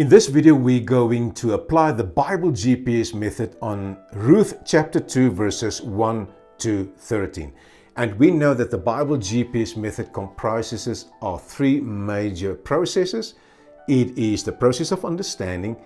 In this video, we're going to apply the Bible GPS method on Ruth chapter 2, verses 1 to 13. And we know that the Bible GPS method comprises of three major processes. It is the process of understanding,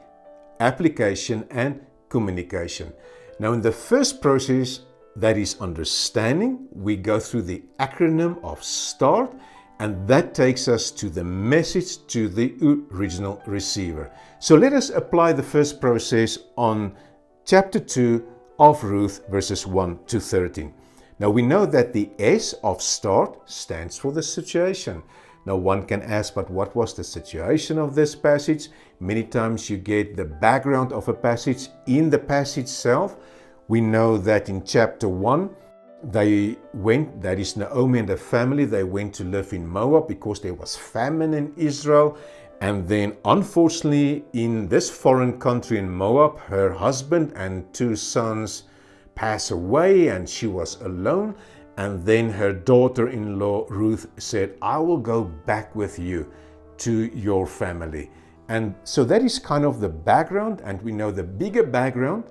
application, and communication. Now, in the first process, that is understanding, we go through the acronym of START, and that takes us to the message to the original receiver. So let us apply the first process on chapter 2 of Ruth, verses 1 to 13. Now we know that the S of START stands for the situation. Now one can ask, but what was the situation of this passage? Many times you get the background of a passage in the passage itself. We know that in chapter 1, they went, that is Naomi and her family, they went to live in Moab because there was famine in Israel. And then unfortunately in this foreign country in Moab, her husband and two sons pass away and she was alone. And then her daughter-in-law Ruth said, I will go back with you to your family. And so that is kind of the background. And we know the bigger background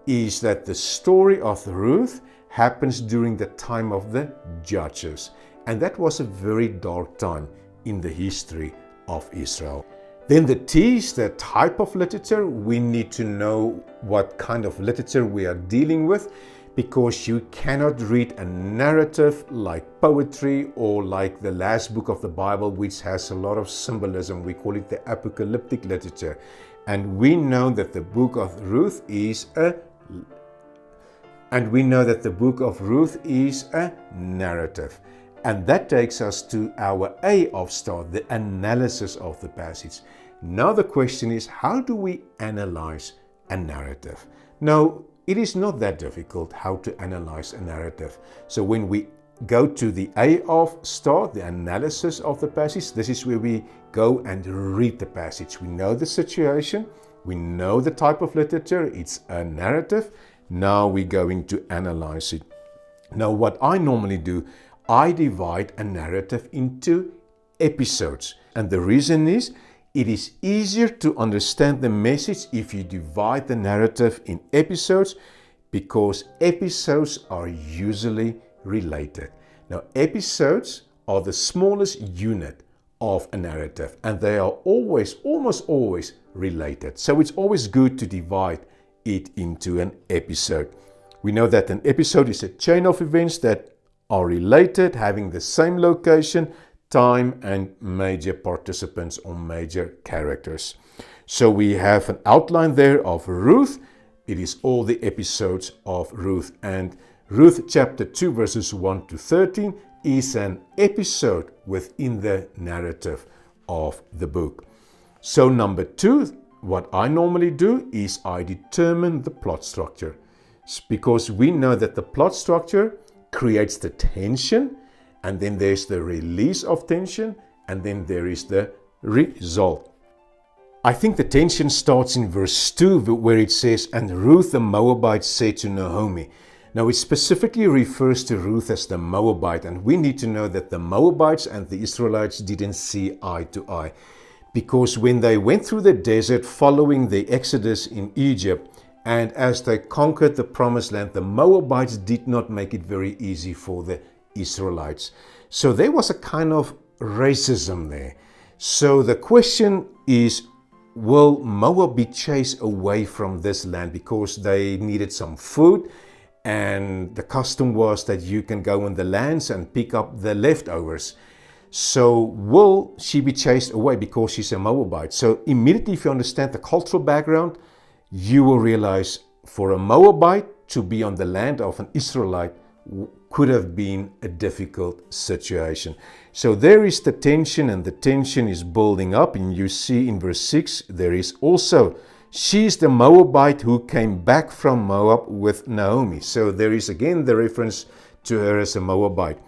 is that the story of Ruth happens during the time of the Judges. And that was a very dark time in the history of Israel. Then the T's, the type of literature, we need to know what kind of literature we are dealing with, because you cannot read a narrative like poetry or like the last book of the Bible, which has a lot of symbolism. We call it the apocalyptic literature. And we know that the book of Ruth is a narrative. And that takes us to our A of START, the analysis of the passage. Now the question is, how do we analyze a narrative? Now, it is not that difficult how to analyze a narrative. So when we go to the A of START, the analysis of the passage, this is where we go and read the passage. We know the situation, we know the type of literature, it's a narrative. Now we're going to analyze it. Now what I normally do, I divide a narrative into episodes. And the reason is, it is easier to understand the message if you divide the narrative in episodes, because episodes are usually related. Now episodes are the smallest unit of a narrative, and they are almost always related. So it's always good to divide it into an episode. We know that an episode is a chain of events that are related, having the same location, time, and major participants or major characters. So we have an outline there of Ruth. It is all the episodes of Ruth. And Ruth chapter 2 verses 1 to 13 is an episode within the narrative of the book. So number 2, what I normally do is I determine the plot structure, because we know that the plot structure creates the tension, and then there's the release of tension, and then there is the result. I think the tension starts in verse 2, where it says, and Ruth the Moabite said to Naomi. Now it specifically refers to Ruth as the Moabite, and we need to know that the Moabites and the Israelites didn't see eye to eye. Because when they went through the desert following the Exodus in Egypt, and as they conquered the promised land, the Moabites did not make it very easy for the Israelites. So there was a kind of racism there. So the question is, will Moab be chased away from this land because they needed some food? And the custom was that you can go in the lands and pick up the leftovers. So will she be chased away because she's a Moabite? So immediately, if you understand the cultural background, you will realize for a Moabite to be on the land of an Israelite could have been a difficult situation. So there is the tension, and the tension is building up. And you see in verse 6, there is also, she's the Moabite who came back from Moab with Naomi. So there is again the reference to her as a Moabite.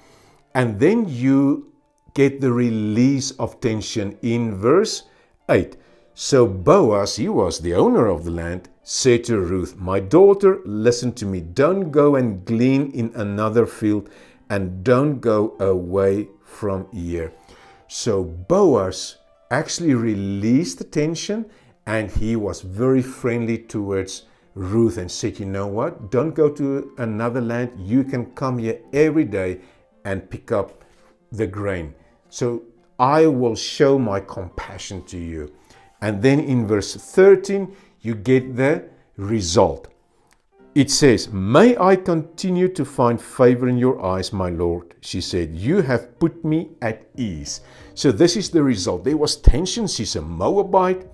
And then you get the release of tension in verse 8. So Boaz, he was the owner of the land, said to Ruth, my daughter, listen to me. Don't go and glean in another field, and don't go away from here. So Boaz actually released the tension and he was very friendly towards Ruth and said, you know what, don't go to another land. You can come here every day and pick up the grain. So I will show my compassion to you. And then in verse 13, you get the result. It says, may I continue to find favor in your eyes, my Lord, she said. You have put me at ease. So this is the result. There was tension. She's a Moabite.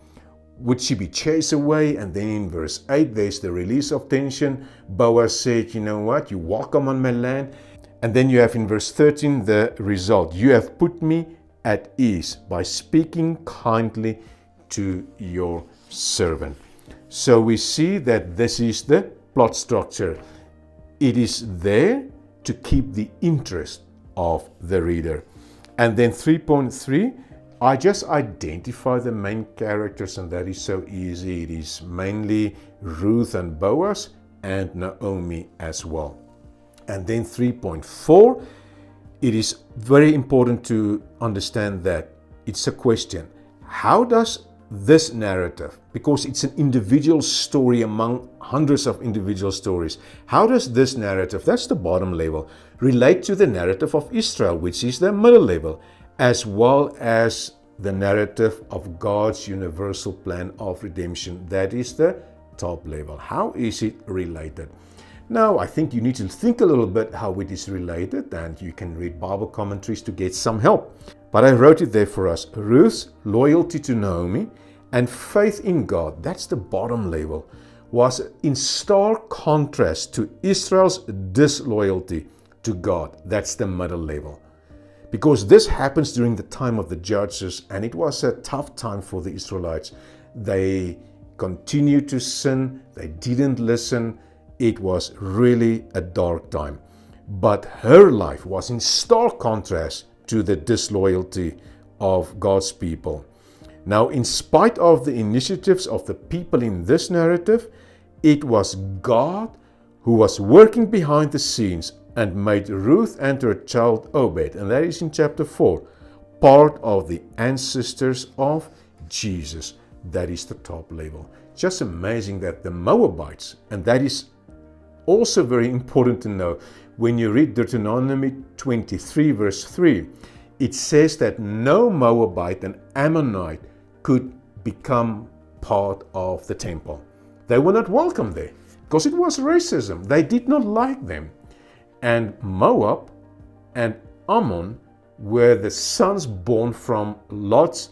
Would she be chased away? And then in verse 8, there's the release of tension. Boaz said, you know what? You're welcome on my land. And then you have in verse 13 the result. You have put me at ease by speaking kindly to your servant. So we see that this is the plot structure. It is there to keep the interest of the reader. And then 3.3, I just identify the main characters, and that is so easy. It is mainly Ruth and Boaz and Naomi as well. And then 3.4, it is very important to understand that it's a question. How does this narrative, because it's an individual story among hundreds of individual stories, how does this narrative, that's the bottom level, relate to the narrative of Israel, which is the middle level, as well as the narrative of God's universal plan of redemption, that is the top level? How is it related? Now, I think you need to think a little bit how it is related, and you can read Bible commentaries to get some help. But I wrote it there for us. Ruth's loyalty to Naomi and faith in God, that's the bottom level, was in stark contrast to Israel's disloyalty to God. That's the middle level. Because this happens during the time of the judges, and it was a tough time for the Israelites. They continued to sin. They didn't listen. It was really a dark time. But her life was in stark contrast to the disloyalty of God's people. Now, in spite of the initiatives of the people in this narrative, it was God who was working behind the scenes and made Ruth and her child Obed, and that is in chapter 4, part of the ancestors of Jesus. That is the top level. Just amazing that the Moabites, and that is also very important to know, when you read Deuteronomy 23 verse 3, it says that no Moabite and Ammonite could become part of the temple. They were not welcome there because it was racism. They did not like them. And Moab and Ammon were the sons born from Lot's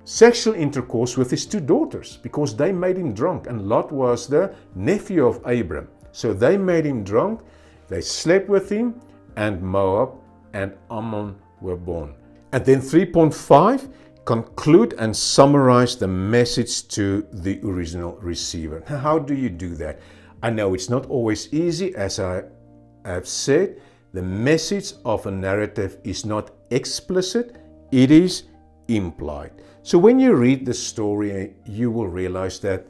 sexual intercourse with his two daughters, because they made him drunk, and Lot was the nephew of Abram. So they made him drunk, they slept with him, and Moab and Ammon were born. And then 3.5, conclude and summarize the message to the original receiver. Now, how do you do that? I know it's not always easy. As I have said, the message of a narrative is not explicit, it is implied. So when you read the story, you will realize that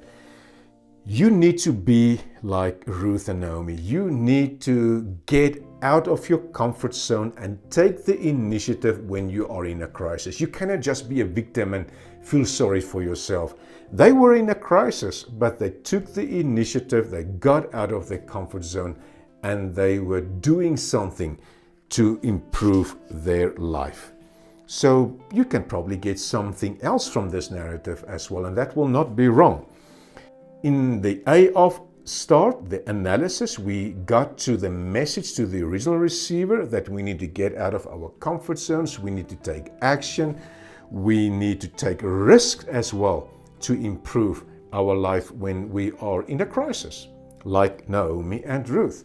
you need to be like Ruth and Naomi. You need to get out of your comfort zone and take the initiative when you are in a crisis. You cannot just be a victim and feel sorry for yourself. They were in a crisis, but they took the initiative, they got out of their comfort zone, and they were doing something to improve their life. So you can probably get something else from this narrative as well, and that will not be wrong. In the A of start, the analysis, we got to the message to the original receiver that we need to get out of our comfort zones, we need to take action, we need to take risks as well to improve our life when we are in a crisis, like Naomi and Ruth.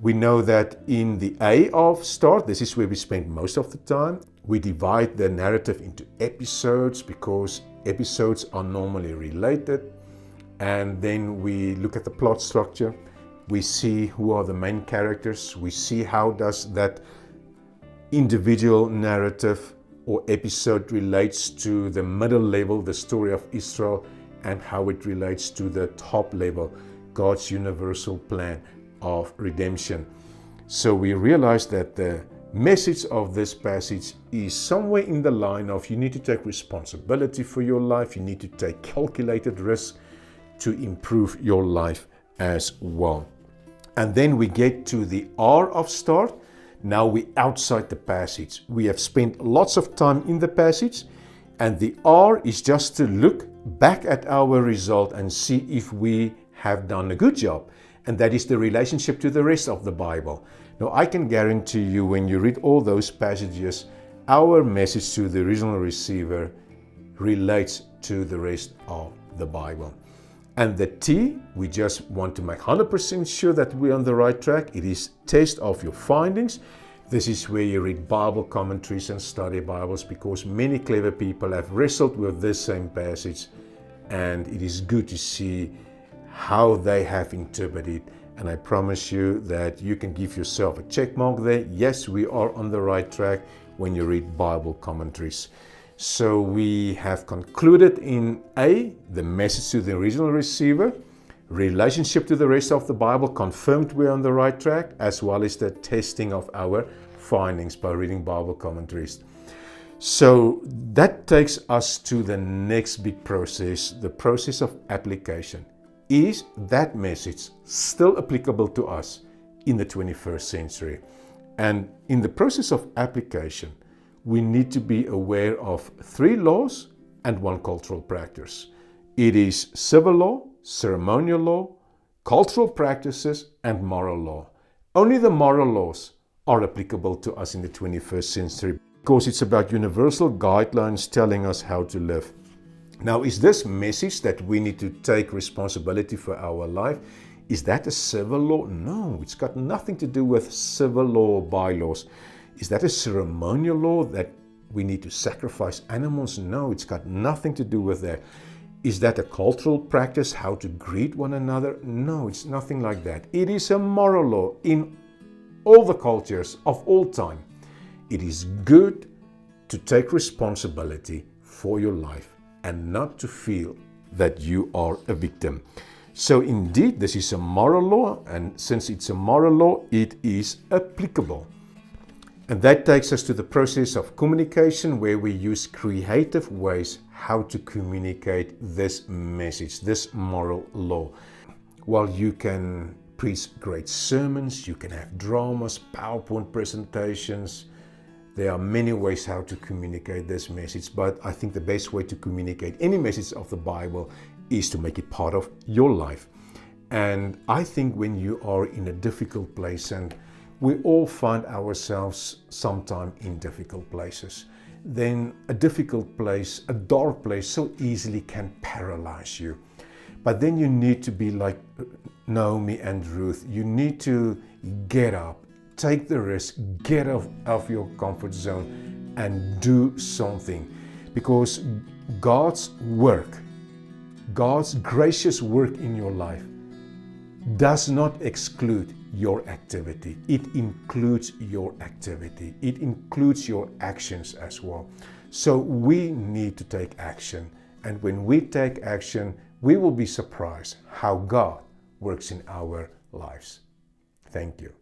We know that in the A of start, this is where we spend most of the time. We divide the narrative into episodes because episodes are normally related. And then we look at the plot structure. We see who are the main characters. We see how does that individual narrative or episode relates to the middle level, the story of Israel, and how it relates to the top level, God's universal plan of redemption. So we realize that the message of this passage is somewhere in the line of you need to take responsibility for your life, you need to take calculated risks to improve your life as well. And then we get to the R of start. Now we're outside the passage. We have spent lots of time in the passage, and the R is just to look back at our result and see if we have done a good job. And that is the relationship to the rest of the Bible. Now, I can guarantee you when you read all those passages, our message to the original receiver relates to the rest of the Bible. And the T, we just want to make 100% sure that we're on the right track. It is test of your findings. This is where you read Bible commentaries and study Bibles, because many clever people have wrestled with this same passage, and it is good to see how they have interpreted. And I promise you that you can give yourself a check mark there. Yes, we are on the right track when you read Bible commentaries. So we have concluded in A, the message to the original receiver, relationship to the rest of the Bible, confirmed we're on the right track, as well as the testing of our findings by reading Bible commentaries. So that takes us to the next big process, the process of application. Is that message still applicable to us in the 21st century? And in the process of application, we need to be aware of 3 laws and 1 cultural practice. It is civil law, ceremonial law, cultural practices, and moral law. Only the moral laws are applicable to us in the 21st century, because it's about universal guidelines telling us how to live. Now, is this message that we need to take responsibility for our life, is that a civil law? No, it's got nothing to do with civil law or bylaws. Is that a ceremonial law that we need to sacrifice animals? No, it's got nothing to do with that. Is that a cultural practice, how to greet one another? No, it's nothing like that. It is a moral law in all the cultures of all time. It is good to take responsibility for your life and not to feel that you are a victim. So indeed, this is a moral law, and since it's a moral law, it is applicable. And that takes us to the process of communication, where we use creative ways how to communicate this message, this moral law. While you can preach great sermons, you can have dramas, PowerPoint presentations, there are many ways how to communicate this message, but I think the best way to communicate any message of the Bible is to make it part of your life. And I think when you are in a difficult place, and we all find ourselves sometime in difficult places, then a difficult place, a dark place, so easily can paralyze you. But then you need to be like Naomi and Ruth. You need to get up, take the risk, get out of your comfort zone and do something. Because God's work, God's gracious work in your life does not exclude your activity. It includes your activity. It includes your actions as well. So we need to take action. And when we take action, we will be surprised how God works in our lives. Thank you.